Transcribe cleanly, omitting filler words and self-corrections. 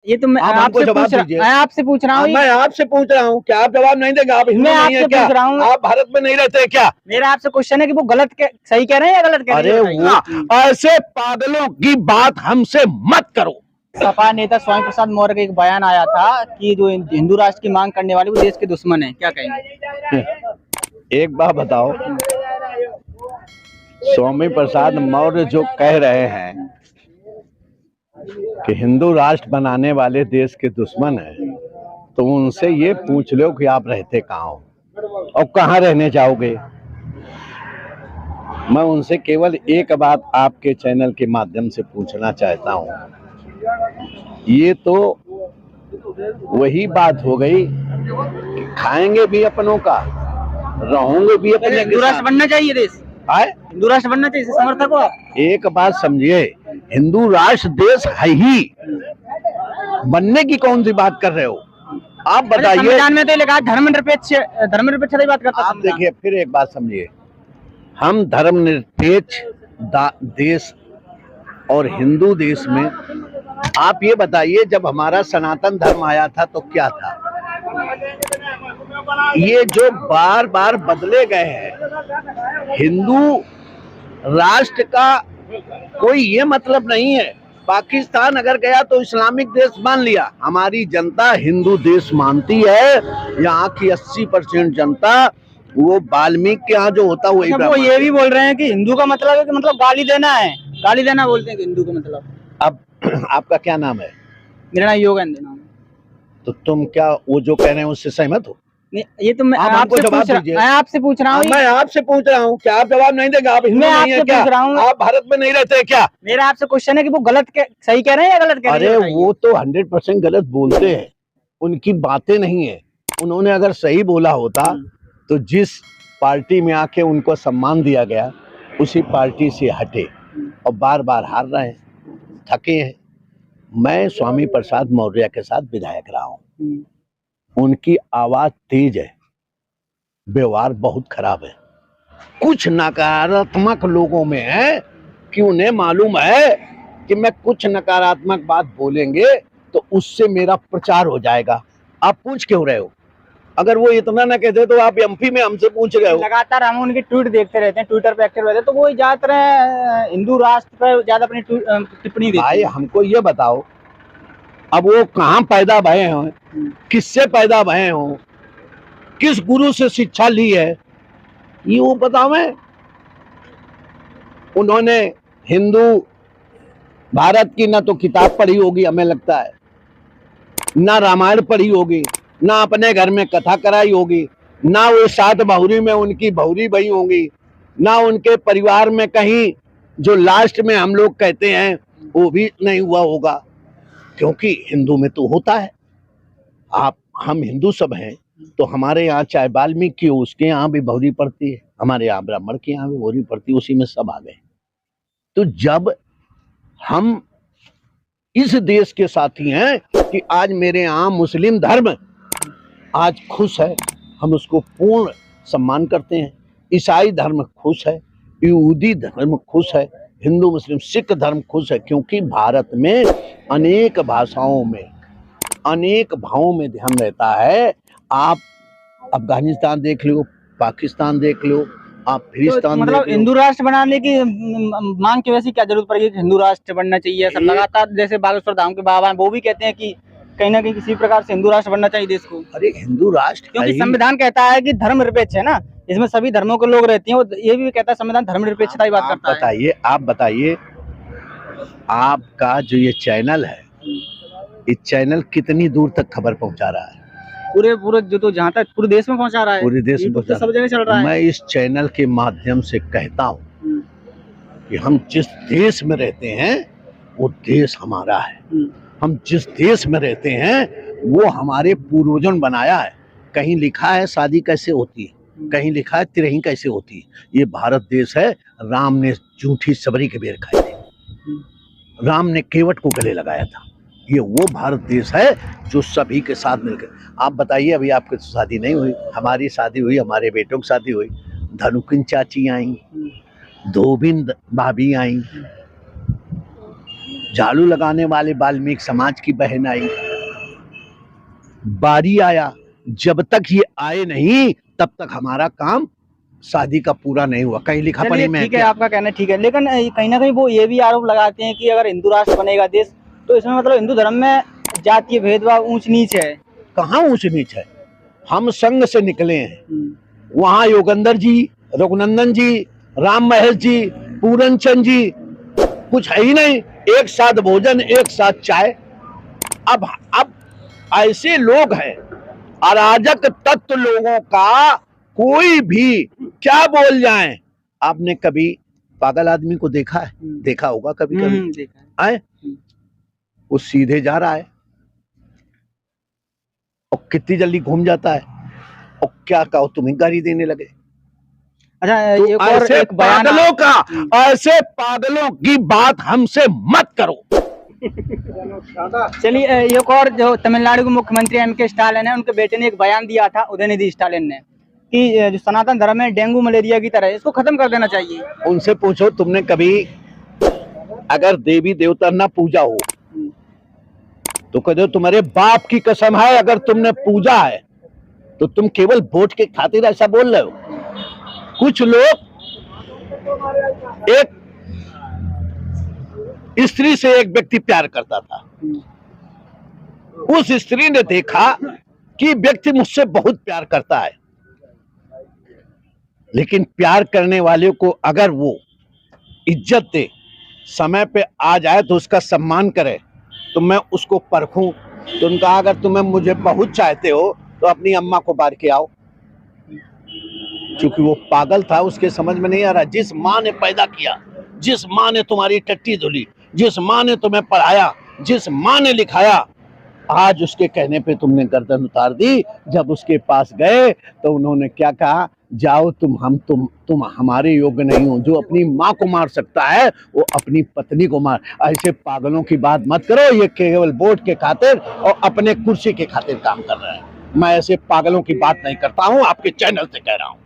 ये तो मैं आपसे पूछ रहा हूँ। मैं आपसे पूछ रहा हूँ, क्या आप जवाब नहीं देंगे? आप हिंदू नहीं है क्या? आप भारत में नहीं रहते क्या? मेरा आपसे क्वेश्चन है कि वो सही कह रहे हैं या गलत कह रहे हैं? अरे ऐसे पागलों की बात हमसे मत करो। सपा नेता स्वामी प्रसाद मौर्य का एक बयान आया था कि जो हिंदू राष्ट्र की मांग करने वाले वो देश के दुश्मन है, क्या कहेंगे? एक बात बताओ, स्वामी प्रसाद मौर्य जो कह रहे हैं कि हिंदू राष्ट्र बनाने वाले देश के दुश्मन हैं, तो उनसे ये पूछ लो कि आप रहते कहाँ हो और कहाँ रहने जाओगे। मैं उनसे केवल एक बात आपके चैनल के माध्यम से पूछना चाहता हूँ। ये तो वही बात हो गई कि खाएंगे भी अपनों का, रहोगे भी अपने। हिंदू राष्ट्र बनना चाहिए देश, हिंदू राष्ट्र बनना चाहिए, समर्थक हो आप? एक बात समझिए, हिंदू राष्ट्र देश है ही, बनने की कौन सी बात कर रहे हो आप बताइए। संविधान में तो लिखा धर्मनिरपेक्षता की बात करता है। आप देखिए, फिर एक बात समझिए, हम धर्मनिरपेक्ष देश और हिंदू देश में, आप ये बताइए, जब हमारा सनातन धर्म आया था तो क्या था? ये जो बार बार बदले गए हैं, हिंदू राष्ट्र का कोई ये मतलब नहीं है। पाकिस्तान अगर गया तो इस्लामिक देश मान लिया, हमारी जनता हिंदू देश मानती है। यहाँ की 80% जनता वो वाल्मीकि के यहाँ जो होता वही। वो ये भी बोल रहे हैं कि हिंदू का मतलब है कि मतलब गाली देना है, गाली देना बोलते हैं कि हिंदू का मतलब। अब आपका क्या नाम है? मेरा नाम योगेंद्र नाम है। तो तुम क्या वो जो कह रहे हैं उससे सहमत हो? नहीं, ये तो मैं आपसे पूछ रहा हूँ। मैं आपसे पूछ रहा हूँ, क्या आप जवाब नहीं देंगे? आप हिंदू नहीं है क्या? आप भारत में नहीं रहते क्या? मेरा आपसे क्वेश्चन है कि वो सही कह रहे हैं या गलत कह रहे हैं? अरे वो तो 100% गलत बोलते हैं, उनकी बातें नहीं है। उन्होंने अगर सही बोला होता तो जिस पार्टी में आके उनको सम्मान दिया गया उसी पार्टी से हटे, और बार बार हार रहे हैं, थके हैं। मैं स्वामी प्रसाद मौर्य के साथ विधायक रहा हूँ, उनकी आवाज तेज है, व्यवहार बहुत खराब है। कुछ नकारात्मक लोगों में है कि उन्हें मालूम है कि मैं कुछ नकारात्मक बात बोलेंगे तो उससे मेरा प्रचार हो जाएगा। आप पूछ क्यों रहे हो? अगर वो इतना ना कहते तो आप एमपी में हमसे पूछ रहे हो। लगातार हम उनके ट्वीट देखते रहते हैं, ट्विटर पे एक्टिव रहते हैं, तो वो ज्यादातर हिंदू राष्ट्र पर ज्यादा अपनी टिप्पणी देते हैं। भाई हमको ये बताओ, अब वो कहाँ पैदा भये हैं, किससे पैदा भये हो, किस गुरु से शिक्षा ली है, ये वो बताओ। उन्होंने हिंदू भारत की ना तो किताब पढ़ी होगी, हमें लगता है, ना रामायण पढ़ी होगी, ना अपने घर में कथा कराई होगी, ना वो 7 बहुरी में उनकी बहुरी बही होंगी, ना उनके परिवार में कहीं जो लास्ट में हम लोग कहते हैं वो भी नहीं हुआ होगा, क्योंकि हिंदू में तो होता है। हम हिंदू सब हैं, तो हमारे यहाँ चाहे वाल्मीकि हो उसके यहाँ भी बहुरी पड़ती है, हमारे यहाँ ब्राह्मण के यहाँ भी बहुरी पड़ती है, उसी में सब आ गए। तो जब हम इस देश के साथी हैं कि आज मेरे यहाँ मुस्लिम धर्म आज खुश है, हम उसको पूर्ण सम्मान करते हैं। ईसाई धर्म खुश है, यहूदी धर्म खुश है, हिंदू मुस्लिम सिख धर्म खुश है, क्योंकि भारत में अनेक भाषाओं में अनेक भावों में ध्यान रहता है। आप अफगानिस्तान देख लो, पाकिस्तान देख लो, आप फिलिस्तीन तो मतलब हिंदू राष्ट्र बनाने की मांग की वैसे क्या जरूरत पड़ेगी? हिंदू राष्ट्र बनना चाहिए सब लगातार, जैसे बागेश्वर धाम के बाबा वो भी कहते हैं कि कहीं ना कहीं किसी प्रकार से हिंदू राष्ट्र बनना चाहिए देश को। अरे हिंदू राष्ट्र, क्योंकि संविधान कहता है कि धर्मनिरपेक्ष है ना, इसमें सभी धर्मों के लोग रहते हैं, ये भी कहता है संविधान धर्मनिरपेक्षता की बात करता है। आप बताइए, आपका जो ये चैनल है, इस चैनल कितनी दूर तक खबर पहुंचा रहा है? पूरे जो तो जहाँ तक पूरे देश में पहुंचा रहा है, पूरे देश में तो सब जगह चल रहा है। मैं इस चैनल के माध्यम से कहता हूँ कि हम जिस देश में रहते हैं वो देश हमारा है, हम जिस देश में रहते हैं वो हमारे पूर्वजों ने बनाया है। कहीं लिखा है शादी कैसे होती है, कहीं लिखा है तिरही कैसे होती है। ये भारत देश है, राम ने जूठी सबरी के बेर खाए थे, राम ने केवट को गले लगाया था। ये वो भारत देश है जो सभी के साथ मिलकर। आप बताइए, अभी आपकी तो शादी नहीं हुई, हमारी शादी हुई, हमारे बेटों की शादी हुई, धनुकिन चाची आई, धोबिन भाभी आई, झाड़ू लगाने वाले वाल्मीकि समाज की बहन आई, बारी आया, जब तक ये आए नहीं तब तक हमारा काम शादी का पूरा नहीं हुआ। कहीं लिखा पढ़ी चलिए में ठीक है, क्या? आपका कहना ठीक है, लेकिन कहीं ना कहीं वो ये भी आरोप लगाते हैं कि अगर हिंदू राष्ट्र बनेगा देश तो इसमें मतलब हिंदू धर्म में जातीय भेदभाव ऊंच नीच है। कहाँ ऊंच नीच है? हम संघ से निकले हैं, वहां योगेंद्र जी, रघुनंदन जी, राम महेश जी, पूरन चंद जी, कुछ है ही नहीं। एक साथ भोजन, एक साथ चाय। अब ऐसे लोग हैं, अराजक तत्व लोगों का कोई भी क्या बोल जाए। आपने कभी पागल आदमी को देखा है? देखा होगा कभी कभी, देखा है। आए वो सीधे जा रहा है और कितनी जल्दी घूम जाता है, और क्या कहो तुम्हें गाली देने लगे। अच्छा, तो एक और ऐसे एक बयान पागलों का, ऐसे पागलों की बात हमसे मत करो। चलिए, एक और जो तमिलनाडु के मुख्यमंत्री एम.के. स्टालिन है, उनके बेटे ने एक बयान दिया था, उदयनिधि स्टालिन ने, कि जो सनातन धर्म है डेंगू मलेरिया की तरह है, इसको खत्म कर देना चाहिए। उनसे पूछो, तुमने कभी अगर देवी देवता ना पूजा हो तो कह दो तुम्हारे बाप की कसम है, अगर तुमने पूजा है तो तुम केवल वोट के खातिर ऐसा बोल रहे हो। कुछ लोग, एक स्त्री से एक व्यक्ति प्यार करता था, उस स्त्री ने देखा कि व्यक्ति मुझसे बहुत प्यार करता है, लेकिन प्यार करने वाले को अगर वो इज्जत दे, समय पे आ जाए तो उसका सम्मान करे, तो मैं उसको परखूं। तो उनका अगर तुम्हें मुझे बहुत चाहते हो तो अपनी अम्मा को बार के आओ। क्योंकि वो पागल था, उसके समझ में नहीं आ रहा। जिस माँ ने पैदा किया, जिस माँ ने तुम्हारी टट्टी धुली, जिस माँ ने तुम्हें पढ़ाया, जिस माँ ने लिखाया, आज उसके कहने पे तुमने गर्दन उतार दी। जब उसके पास गए तो उन्होंने क्या कहा, जाओ तुम हमारे योग्य नहीं हो। जो अपनी माँ को मार सकता है वो अपनी पत्नी को मार। ऐसे पागलों की बात मत करो, ये केवल वोट के खातिर और अपने कुर्सी के खातिर काम कर रहे हैं। मैं ऐसे पागलों की बात नहीं करता हूँ, आपके चैनल से कह रहा हूँ।